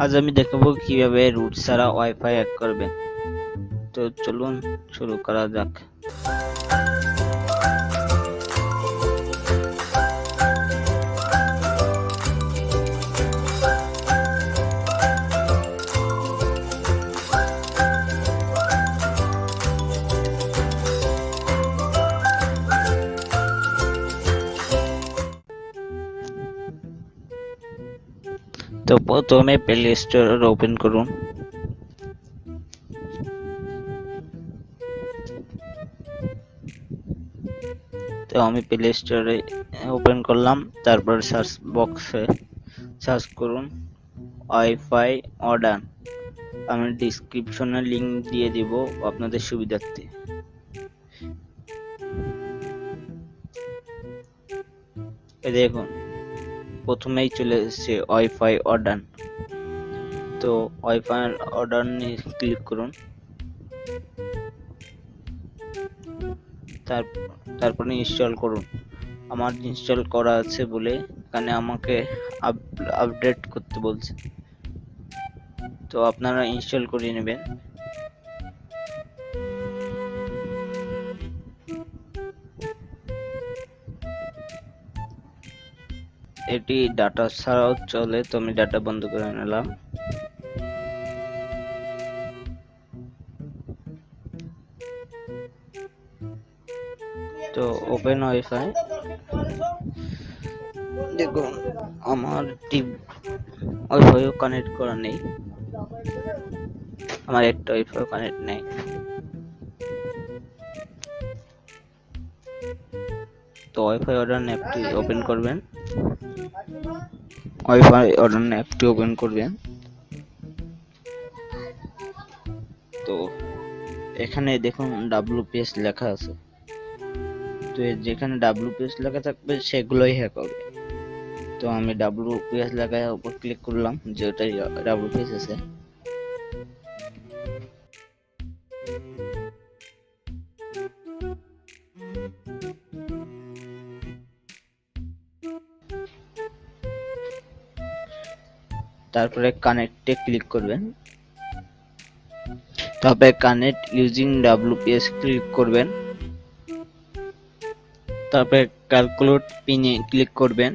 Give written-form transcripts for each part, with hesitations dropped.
আজ আমি দেখাবো কিভাবে রুট ছাড়া ওয়াইফাই হ্যাক করবেন। তো চলুন শুরু করা যাক। তো প্রথমে প্লে স্টোর ওপেন করুন। তো আমি প্লে স্টোরে ওপেন করলাম, তারপর সার্চ বক্সে সার্চ করুন ওয়াইফাই অর্ডার। আমি ডিসক্রিপশনে লিংক দিয়ে দিব আপনাদের সুবিধার্থে। এই দেখুন প্রথমেই চলে এসেছে ওয়াইফাই অর্ডার। তো ওয়াইফাই অর্ডার নিয়ে ক্লিক করুন। তারপরে ইনস্টল করুন। আমার ইনস্টল করা আছে বলে এখানে আমাকে আপডেট করতে বলছে, তো আপনারা ইনস্টল করে নেবেন। এটি ডাটা ছাড়াও চলে, তো আমি ডাটা বন্ধ করে নিলাম। তো ওপেন ওয়াইফাই, দেখুন আমার ওয়াইফাইও কানেক্ট করা নেই, আমার একটা ওয়াইফাই কানেক্ট নেই। তো ওয়াইফাই অর্ডার অ্যাপটি ওপেন করবেন। ওয়াইফাই অর্ডার অ্যাপটি ওপেন করবেন। তো এখানে দেখুন WPS লেখা আছে, তো যেখানে WPS লেখা থাকবে সেগুলোই হ্যাক হবে। তো আমি WPS লেখার উপর ক্লিক করলাম, যেটাই WPS আছে। তারপরে কানেক্টে ক্লিক করবেন। তারপরে কানেক্ট ইউজিং WPS ক্লিক করবেন। তারপরে ক্যালকুলেট পিনে ক্লিক করবেন।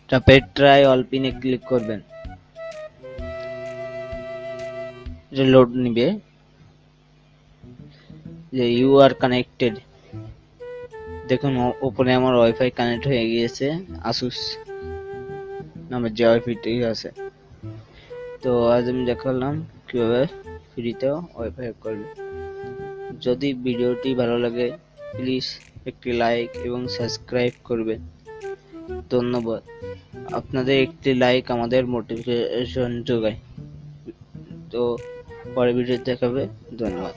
তারপরে ট্রাই অল পিনে ক্লিক করবেন। লোড নিবে, যে ইউ আর কানেক্টেড। দেখুন উপরে আমার ওয়াইফাই কানেক্ট হয়ে গিয়েছে, আসুস নামের যে ওয়াইফাইটি আছে। তো আজ আমি দেখালাম কিভাবে ফ্রিতে ওয়াইফাই করবে। যদি ভিডিওটি ভালো লাগে প্লিজ একটি লাইক এবং সাবস্ক্রাইব করবেন। ধন্যবাদ। আপনাদের একটি লাইক আমাদের মোটিভেশন যোগায়। তো পরের ভিডিও দেখাবে। ধন্যবাদ।